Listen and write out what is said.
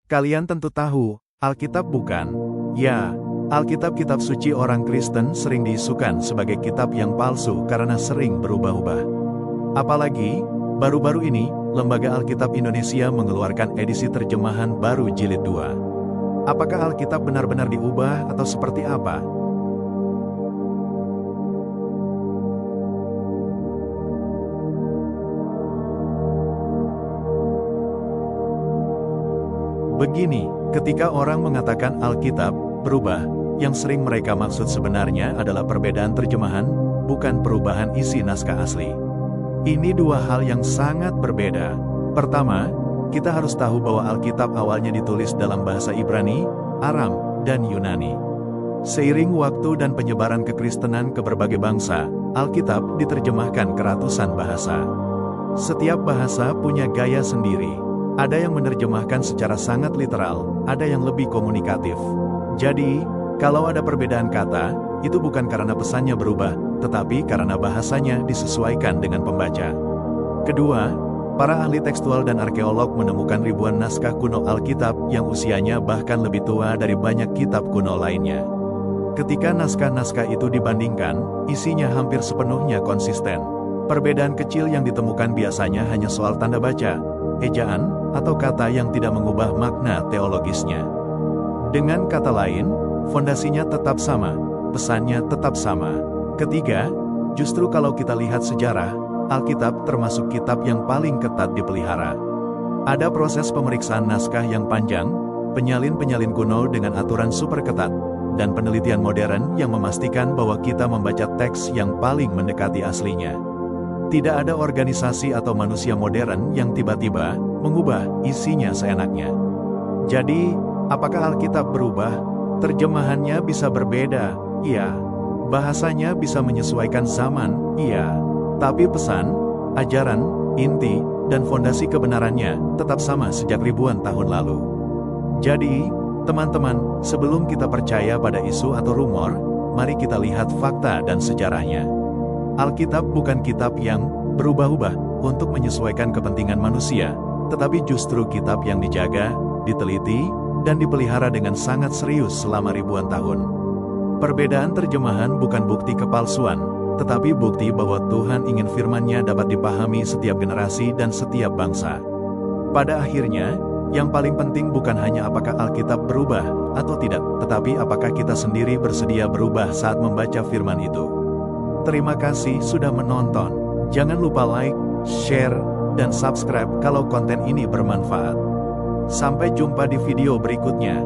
Kalian tentu tahu, Alkitab bukan? Ya, Alkitab-kitab suci orang Kristen sering diisukan sebagai kitab yang palsu karena sering berubah-ubah. Apalagi, baru-baru ini, Lembaga Alkitab Indonesia mengeluarkan edisi terjemahan baru jilid 2. Apakah Alkitab benar-benar diubah atau seperti apa? Begini, ketika orang mengatakan Alkitab berubah, yang sering mereka maksud sebenarnya adalah perbedaan terjemahan, bukan perubahan isi naskah asli. Ini dua hal yang sangat berbeda. Pertama, kita harus tahu bahwa Alkitab awalnya ditulis dalam bahasa Ibrani, Aram, dan Yunani. Seiring waktu dan penyebaran kekristenan ke berbagai bangsa, Alkitab diterjemahkan ke ratusan bahasa. Setiap bahasa punya gaya sendiri. Ada yang menerjemahkan secara sangat literal, ada yang lebih komunikatif. Jadi, kalau ada perbedaan kata, itu bukan karena pesannya berubah, tetapi karena bahasanya disesuaikan dengan pembaca. Kedua, para ahli tekstual dan arkeolog menemukan ribuan naskah kuno Alkitab yang usianya bahkan lebih tua dari banyak kitab kuno lainnya. Ketika naskah-naskah itu dibandingkan, isinya hampir sepenuhnya konsisten. Perbedaan kecil yang ditemukan biasanya hanya soal tanda baca, ejaan, atau kata yang tidak mengubah makna teologisnya. Dengan kata lain, fondasinya tetap sama, pesannya tetap sama. Ketiga, justru kalau kita lihat sejarah, Alkitab termasuk kitab yang paling ketat dipelihara. Ada proses pemeriksaan naskah yang panjang, penyalin-penyalin kuno dengan aturan super ketat, dan penelitian modern yang memastikan bahwa kita membaca teks yang paling mendekati aslinya. Tidak ada organisasi atau manusia modern yang tiba-tiba mengubah isinya seenaknya. Jadi, apakah Alkitab berubah? Terjemahannya bisa berbeda, iya. Bahasanya bisa menyesuaikan zaman, iya. Tapi pesan, ajaran, inti, dan fondasi kebenarannya tetap sama sejak ribuan tahun lalu. Jadi, teman-teman, sebelum kita percaya pada isu atau rumor, mari kita lihat fakta dan sejarahnya. Alkitab bukan kitab yang berubah-ubah untuk menyesuaikan kepentingan manusia, tetapi justru kitab yang dijaga, diteliti, dan dipelihara dengan sangat serius selama ribuan tahun. Perbedaan terjemahan bukan bukti kepalsuan, tetapi bukti bahwa Tuhan ingin firman-Nya dapat dipahami setiap generasi dan setiap bangsa. Pada akhirnya, yang paling penting bukan hanya apakah Alkitab berubah atau tidak, tetapi apakah kita sendiri bersedia berubah saat membaca firman itu. Terima kasih sudah menonton. Jangan lupa like, share, dan subscribe kalau konten ini bermanfaat. Sampai jumpa di video berikutnya.